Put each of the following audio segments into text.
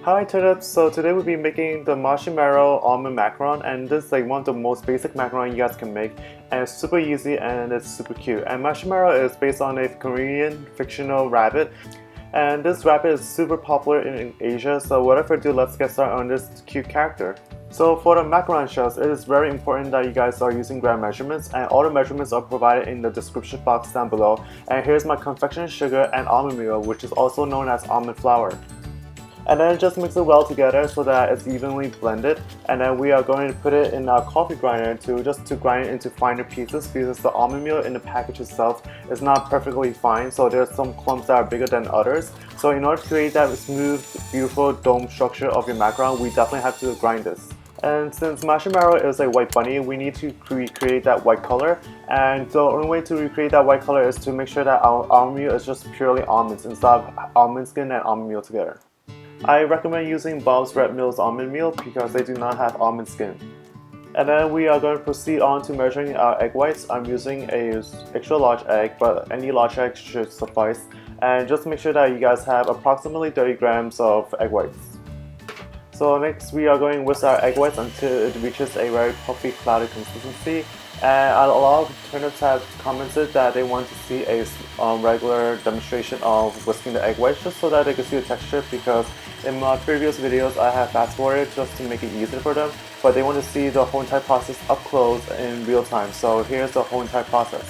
Hi turnips, so today we'll be making the Mashimaro almond macaron, and this is like one of the most basic macaron you guys can make, and it's super easy and it's super cute. And Mashimaro is based on a Korean fictional rabbit, and this rabbit is super popular in Asia, so without further ado, let's get started on this cute character. So for the macaron shells, it is very important that you guys are using gram measurements, and all the measurements are provided in the description box down below. And here's my confectioner sugar and almond meal, which is also known as almond flour. And then just mix it well together so that it's evenly blended, and then we are going to put it in our coffee grinder to grind it into finer pieces, because the almond meal in the package itself is not perfectly fine, so there's some clumps that are bigger than others. So in order to create that smooth, beautiful dome structure of your macaron, we definitely have to grind this. And since Mashimaro is a white bunny, we need to recreate that white color, and the only way to recreate that white color is to make sure that our almond meal is just purely almonds instead of almond skin and almond meal together. I recommend using Bob's Red Mill's almond meal because they do not have almond skin. And then we are going to proceed on to measuring our egg whites. I'm using a extra large egg, but any large egg should suffice. And just make sure that you guys have approximately 30 grams of egg whites. So next we are going to whisk our egg whites until it reaches a very puffy, cloudy consistency. And a lot of turnips have commented that they want to see a regular demonstration of whisking the egg whites just so that they can see the texture, because in my previous videos I have fast forwarded just to make it easier for them, but they want to see the whole entire process up close in real time. So here's the whole entire process.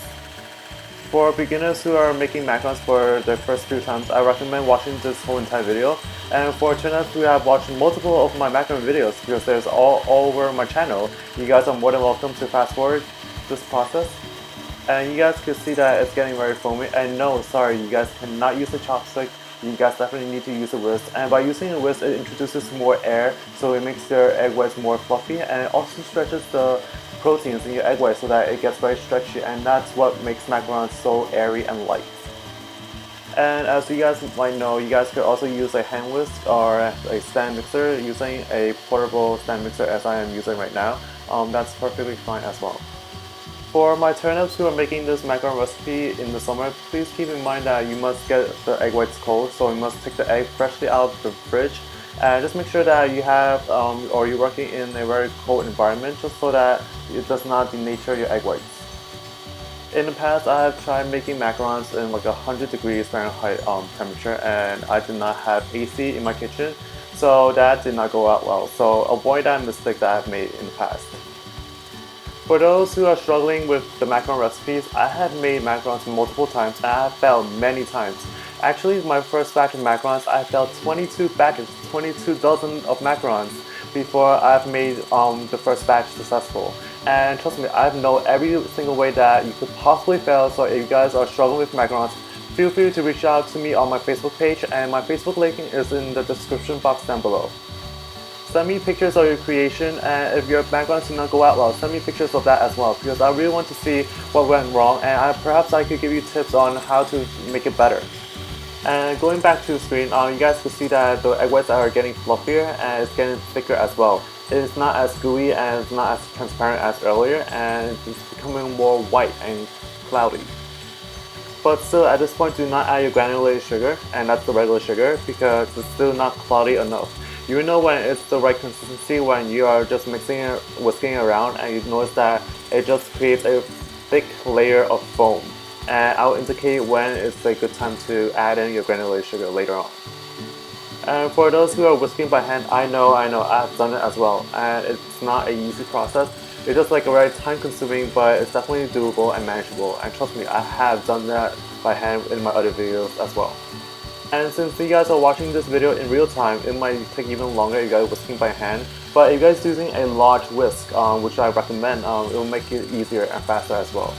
For beginners who are making macarons for their first few times, I recommend watching this whole entire video. And for turnips who have watched multiple of my macaron videos, because there's all over my channel, you guys are more than welcome to fast forward this process. And you guys can see that it's getting very foamy. And no, sorry, you guys cannot use a chopstick. You guys definitely need to use a whisk. And by using a whisk, it introduces more air, so it makes your egg whites more fluffy, and it also stretches the proteins in your egg white so that it gets very stretchy, and that's what makes macarons so airy and light. And as you guys might know, you guys could also use a hand whisk or a stand mixer using a portable stand mixer as I am using right now. That's perfectly fine as well. For my turnips who are making this macaron recipe in the summer, please keep in mind that you must get the egg whites cold, so you must take the egg freshly out of the fridge. And just make sure that you have, or you're working in a very cold environment, just so that it does not denature your egg whites. In the past, I have tried making macarons in like 100 degrees Fahrenheit temperature, and I did not have AC in my kitchen, so that did not go out well. So avoid that mistake that I've made in the past. For those who are struggling with the macaron recipes, I have made macarons multiple times and I have failed many times. Actually, my first batch of macarons, I failed 22 batches, 22 dozen of macarons before I've made the first batch successful. And trust me, I know every single way that you could possibly fail, so if you guys are struggling with macarons, feel free to reach out to me on my Facebook page, and my Facebook link is in the description box down below. Send me pictures of your creation, and if your macarons do not go out well, send me pictures of that as well, because I really want to see what went wrong, and perhaps I could give you tips on how to make it better. And going back to the screen, you guys can see that the egg whites are getting fluffier and it's getting thicker as well. It is not as gooey and it's not as transparent as earlier, and it's becoming more white and cloudy. But still, at this point, do not add your granulated sugar, and that's the regular sugar, because it's still not cloudy enough. You will know when it's the right consistency when you are just mixing it, whisking it around, and you notice that it just creates a thick layer of foam. And I'll indicate when it's a good time to add in your granulated sugar later on. And for those who are whisking by hand, I know, I've done it as well, and it's not an easy process. It's just like a very time consuming, but it's definitely doable and manageable. And trust me, I have done that by hand in my other videos as well. And since you guys are watching this video in real time, it might take even longer if you guys are whisking by hand. But if you guys are using a large whisk, which I recommend, it will make it easier and faster as well.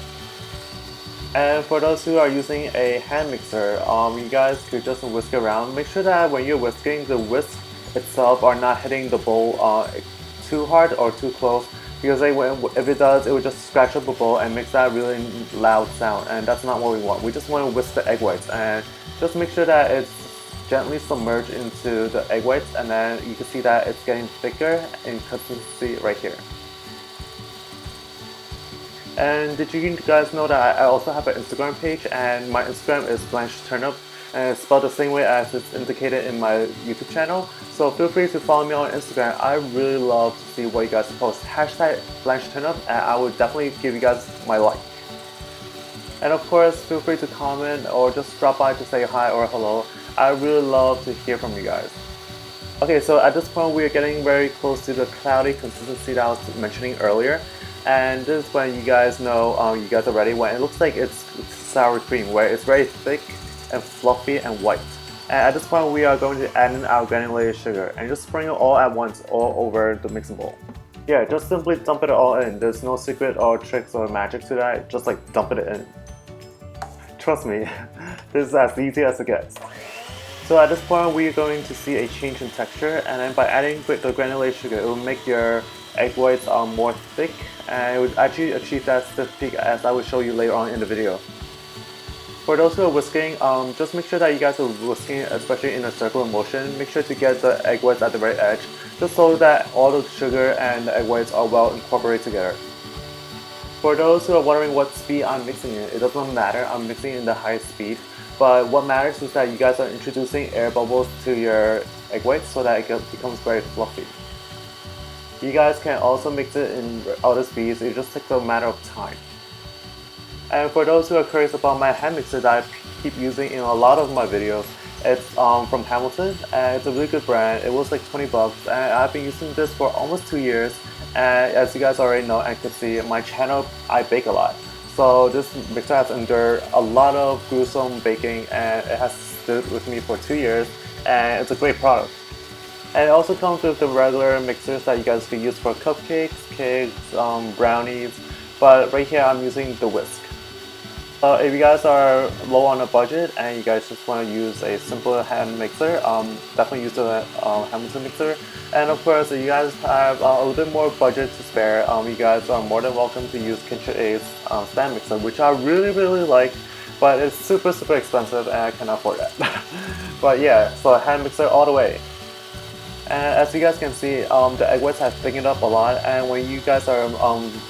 And for those who are using a hand mixer, you guys could just whisk around. Make sure that when you're whisking, the whisk itself are not hitting the bowl too hard or too close, because if it does, it will just scratch up the bowl and makes that really loud sound, and that's not what we want. We just want to whisk the egg whites, and just make sure that it's gently submerged into the egg whites, and then you can see that it's getting thicker in consistency right here. And did you guys know that I also have an Instagram page, and my Instagram is BlanchTurnip. and it's spelled the same way as it's indicated in my YouTube channel. So feel free to follow me on Instagram. I really love to see what you guys post. Hashtag BlanchTurnip, and I will definitely give you guys my like. And of course, feel free to comment or just drop by to say hi or hello. I really love to hear from you guys. Okay, so at this point we are getting very close to the cloudy consistency that I was mentioning earlier. And this is when you guys know you guys are ready, when it looks like it's sour cream, where it's very thick and fluffy and white. And at this point we are going to add in our granulated sugar and just sprinkle all at once all over the mixing bowl. Yeah, just simply dump it all in. There's no secret or tricks or magic to that, just like dump it in. Trust me, this is as easy as it gets. So at this point we're going to see a change in texture, and then by adding the granulated sugar it will make your egg whites more thick, and it would actually achieve that stiff peak as I will show you later on in the video. For those who are whisking, just make sure that you guys are whisking, especially in a circular motion. Make sure to get the egg whites at the very edge, just so that all the sugar and the egg whites are well incorporated together. For those who are wondering what speed I'm mixing in, it doesn't matter, I'm mixing in the highest speed. But what matters is that you guys are introducing air bubbles to your egg whites so that it becomes very fluffy. You guys can also mix it in other speeds, it just takes a matter of time. And for those who are curious about my hand mixer that I keep using in a lot of my videos, it's from Hamilton, and it's a really good brand. It was like 20 bucks, and I've been using this for almost 2 years. And as you guys already know and can see, my channel, I bake a lot. So this mixer has endured a lot of gruesome baking, and it has stood with me for 2 years, and it's a great product. And it also comes with the regular mixers that you guys can use for cupcakes, cakes, brownies, but right here I'm using the whisk. If you guys are low on a budget and you guys just want to use a simple hand mixer, definitely use the Hamilton mixer. And of course, if you guys have a little bit more budget to spare, you guys are more than welcome to use KitchenAid's stand mixer, which I really like, but it's super expensive and I cannot afford that. But yeah, so hand mixer all the way. And as you guys can see, the egg whites have thickened up a lot, and when you guys are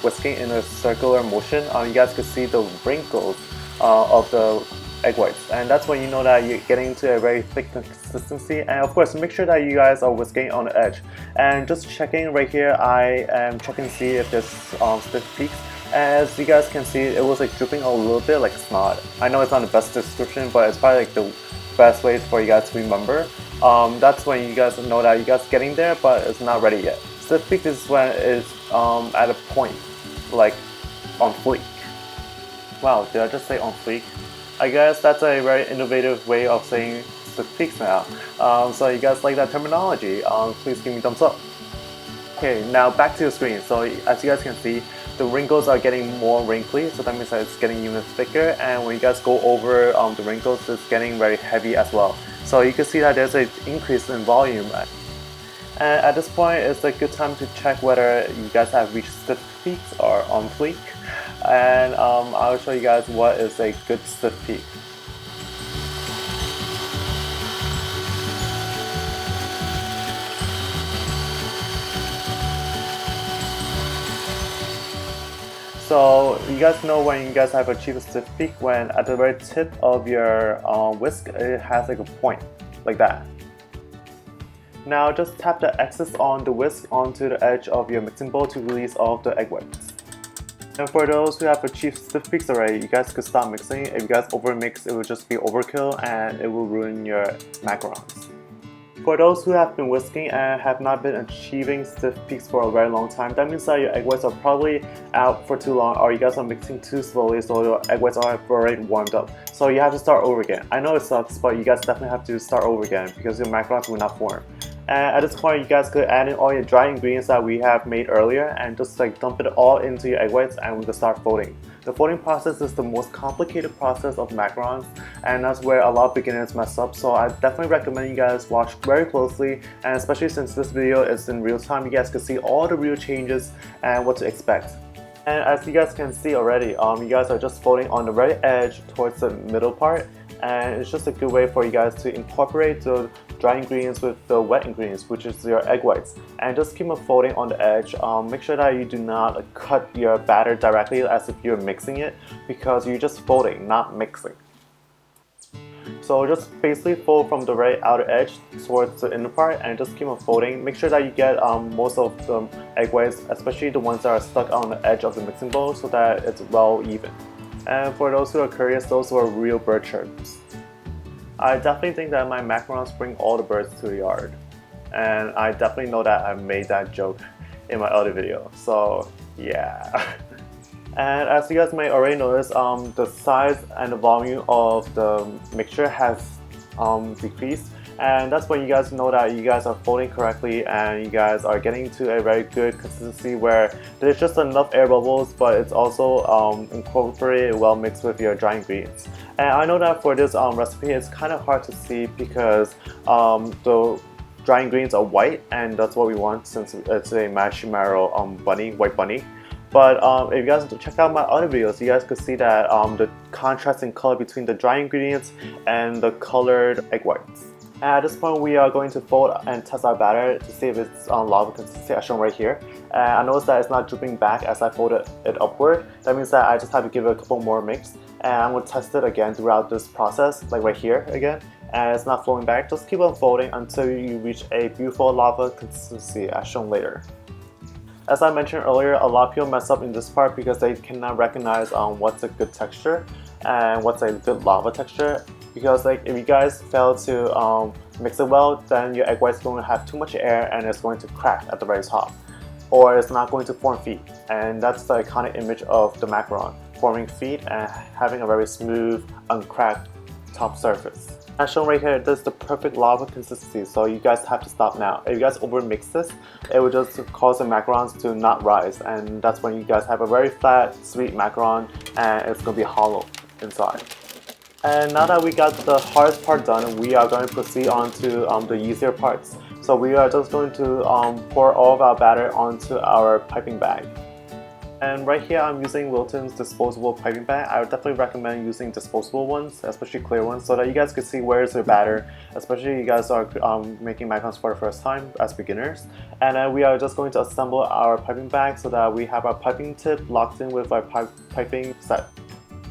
whisking in a circular motion, you guys can see the wrinkles of the egg whites, and that's when you know that you're getting into a very thick consistency. And of course, make sure that you guys are whisking on the edge. And just checking right here, I am checking to see if there's stiff peaks. As you guys can see, it was like dripping a little bit like snot. I know it's not the best description, but it's probably like the best way for you guys to remember. That's when you guys know that you guys getting there, but it's not ready yet. Stiff peak is when it's at a point, like on fleek. Wow, did I just say on fleek? I guess that's a very innovative way of saying stiff peaks now. So you guys like that terminology, please give me a thumbs up. Okay, now back to the screen. So as you guys can see, the wrinkles are getting more wrinkly, so that means that it's getting even thicker, and when you guys go over the wrinkles, it's getting very heavy as well. So you can see that there's an increase in volume. And at this point, it's a good time to check whether you guys have reached stiff peaks or on fleek. And I'll show you guys what is a good stiff peak. So you guys know when you guys have achieved a stiff peak, when at the very tip of your whisk it has like a point, like that. Now just tap the excess on the whisk onto the edge of your mixing bowl to release all of the egg whites. And for those who have achieved stiff peaks already, you guys could stop mixing. If you guys overmix, it will just be overkill and it will ruin your macarons. For those who have been whisking and have not been achieving stiff peaks for a very long time, that means that your egg whites are probably out for too long, or you guys are mixing too slowly, so your egg whites are already warmed up. So you have to start over again. I know it sucks, but you guys definitely have to start over again because your macarons will not form. And at this point, you guys could add in all your dry ingredients that we have made earlier and just like dump it all into your egg whites, and we can start folding. The folding process is the most complicated process of macarons, and that's where a lot of beginners mess up. So I definitely recommend you guys watch very closely, and especially since this video is in real time, you guys can see all the real changes and what to expect. And as you guys can see already, you guys are just folding on the very edge towards the middle part, and it's just a good way for you guys to incorporate the dry ingredients with the wet ingredients, which is your egg whites. And just keep on folding on the edge. Make sure that you do not cut your batter directly as if you're mixing it, because you're just folding, not mixing. So So just basically fold from the very outer edge towards the inner part and just keep on folding. Make sure that you get most of the egg whites, especially the ones that are stuck on the edge of the mixing bowl, so that it's well even. And for those who are curious, those were real bird chirps. I definitely think that my macarons bring all the birds to the yard. And I definitely know that I made that joke in my other video, so yeah. And as you guys may already notice, the size and the volume of the mixture has decreased, and that's when you guys know that you guys are folding correctly and you guys are getting to a very good consistency where there's just enough air bubbles, but it's also incorporated well mixed with your dry ingredients. And I know that for this recipe it's kind of hard to see because the dry ingredients are white, and that's what we want since it's a Mashimaro bunny, white bunny. But if you guys check out my other videos, you guys could see that the contrast in color between the dry ingredients and the colored egg whites. And at this point, we are going to fold and test our batter to see if it's lava consistency as shown right here. And I noticed that it's not drooping back as I folded it upward. That means that I just have to give it a couple more mix. And I'm going to test it again throughout this process, like right here again. And it's not flowing back. Just keep on folding until you reach a beautiful lava consistency as shown later. As I mentioned earlier, a lot of people mess up in this part because they cannot recognize what's a good texture and what's a good lava texture. Because like if you guys fail to mix it well, then your egg white is going to have too much air and it's going to crack at the very top, or it's not going to form feet. And that's the iconic image of the macaron, forming feet and having a very smooth, uncracked top surface. As shown right here, this is the perfect lava consistency, so you guys have to stop now. If you guys over mix this, it will just cause the macarons to not rise, and that's when you guys have a very flat, sweet macaron and it's going to be hollow inside. And now that we got the hardest part done, we are going to proceed on to the easier parts. So we are just going to pour all of our batter onto our piping bag. And right here I'm using Wilton's disposable piping bag. I would definitely recommend using disposable ones, especially clear ones, so that you guys can see where is your batter, especially you guys are making macarons for the first time as beginners. And then we are just going to assemble our piping bag so that we have our piping tip locked in with our piping set.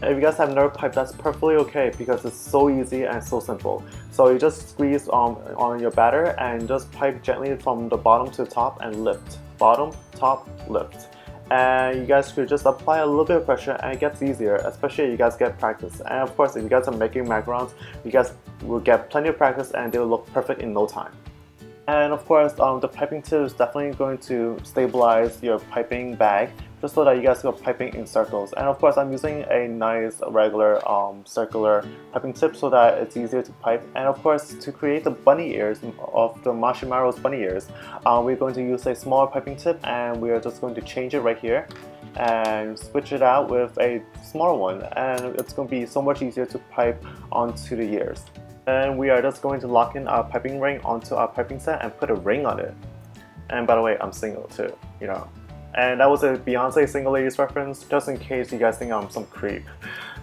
If you guys have never piped, that's perfectly okay because it's so easy and so simple. So you just squeeze on your batter and just pipe gently from the bottom to the top and lift. Bottom, top, lift. And you guys could just apply a little bit of pressure and it gets easier, especially if you guys get practice. And of course, if you guys are making macarons, you guys will get plenty of practice and they will look perfect in no time. And of course, the piping tip is definitely going to stabilize your piping bag just so that you guys go piping in circles. And of course, I'm using a nice regular circular piping tip so that it's easier to pipe. And of course, to create the bunny ears of the Mashimaro's bunny ears, we're going to use a smaller piping tip and we are just going to change it right here and switch it out with a smaller one, and it's going to be so much easier to pipe onto the ears. And we are just going to lock in our piping ring onto our piping set and put a ring on it. And by the way, I'm single too, you know. And that was a Beyonce Single Ladies reference, just in case you guys think I'm some creep.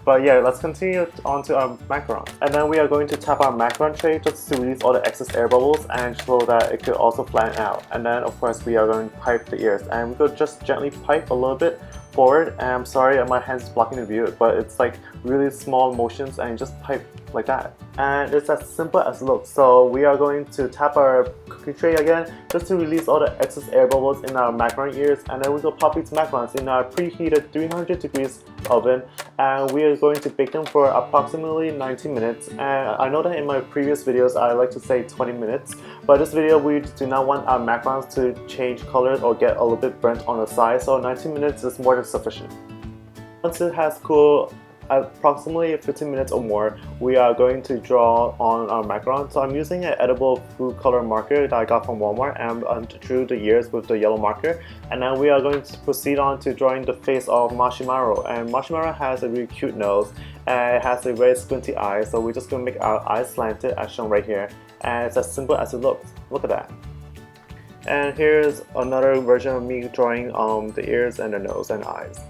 But yeah, let's continue on to our macaron. And then we are going to tap our macaron tray just to release all the excess air bubbles and so that it could also flatten out. And then of course we are going to pipe the ears. And we could just gently pipe a little bit forward. And I'm sorry my hands is blocking the view, but it's like really small motions and just pipe like that. And it's as simple as it looks. So we are going to tap our cookie tray again just to release all the excess air bubbles in our macaron ears, and then we will pop these macarons in our preheated 300 degrees oven, and we are going to bake them for approximately 90 minutes. And I know that in my previous videos I like to say 20 minutes, but this video we do not want our macarons to change colors or get a little bit burnt on the side, so 90 minutes is more than sufficient. Once it has cooled approximately 15 minutes or more, we are going to draw on our macaron. So I'm using an edible food color marker that I got from Walmart, and I drew the ears with the yellow marker. And then we are going to proceed on to drawing the face of Mashimaro. And Mashimaro has a really cute nose and it has a very squinty eye, so we're just going to make our eyes slanted as shown right here. And it's as simple as it looks. Look at that. And here's another version of me drawing the ears and the nose and eyes.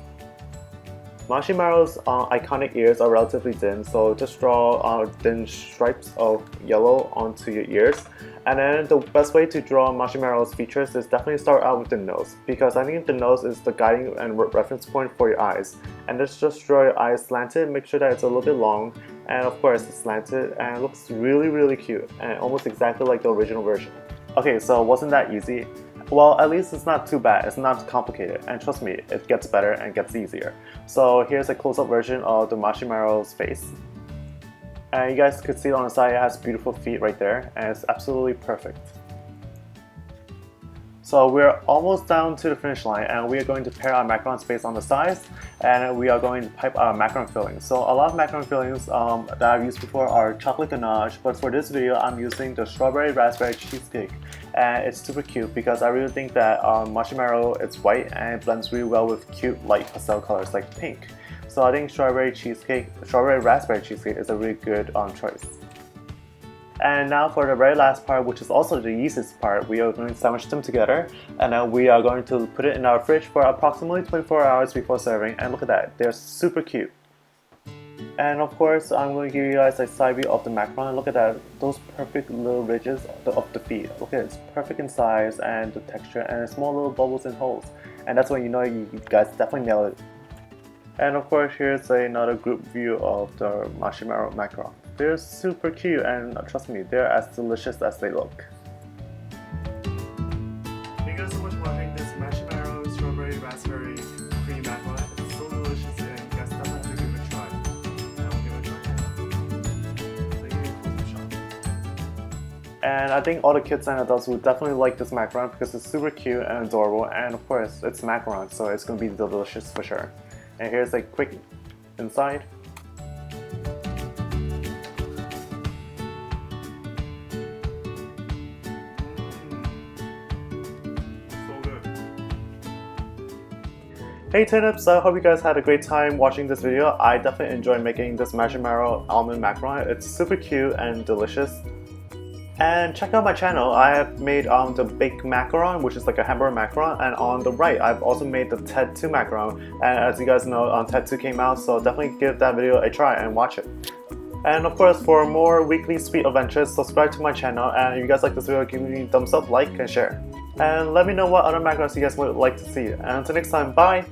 Mashimaro's iconic ears are relatively thin, so just draw thin stripes of yellow onto your ears. And then the best way to draw Mashimaro's features is definitely start out with the nose, because I think the nose is the guiding and reference point for your eyes. And just draw your eyes slanted, make sure that it's a little bit long, and of course it's slanted, and it looks really cute and almost exactly like the original version. Okay, so wasn't that easy? Well, at least it's not too bad, it's not complicated, and trust me, it gets better and gets easier. So here's a close-up version of the Mashimaro's face. And you guys could see it on the side, it has beautiful feet right there, and it's absolutely perfect. So we're almost down to the finish line, and we are going to pair our macaron space on the sides, and we are going to pipe our macaron fillings. So a lot of macaron fillings that I've used before are chocolate ganache, but for this video I'm using the strawberry raspberry cheesecake, and it's super cute because I really think that Mashimaro, it's white and it blends really well with cute light pastel colors like pink. So I think strawberry raspberry cheesecake is a really good choice. And now for the very last part, which is also the easiest part, we are going to sandwich them together, and then we are going to put it in our fridge for approximately 24 hours before serving. And look at that, they're super cute. And of course, I'm going to give you guys a side view of the macaron. Look at that, those perfect little ridges of the feet. Look at it, it's perfect in size and the texture, and small little bubbles and holes. And that's when you know you guys definitely nailed it. And of course, here's another group view of the Mashimaro macaron. They're super cute, and trust me, they're as delicious as they look. Thank you guys so much for watching this Mashimaro strawberry raspberry cream macaron. It's so delicious, and you guys definitely have to give it a try. And we'll give it a try. So give me a close-up shot. And I think all the kids and adults will definitely like this macaron because it's super cute and adorable, and of course, it's macaron, so it's going to be delicious for sure. And here's a quick inside. Hey turnips, I hope you guys had a great time watching this video. I definitely enjoyed making this Mashimaro almond macaron. It's super cute and delicious. And check out my channel, I have made the baked macaron, which is like a hamburger macaron, and on the right I've also made the TED 2 macaron, and as you guys know, TED 2 came out, so definitely give that video a try and watch it. And of course, for more weekly sweet adventures, subscribe to my channel, and if you guys like this video, give me a thumbs up, like, and share. And let me know what other macarons you guys would like to see. And until next time, bye!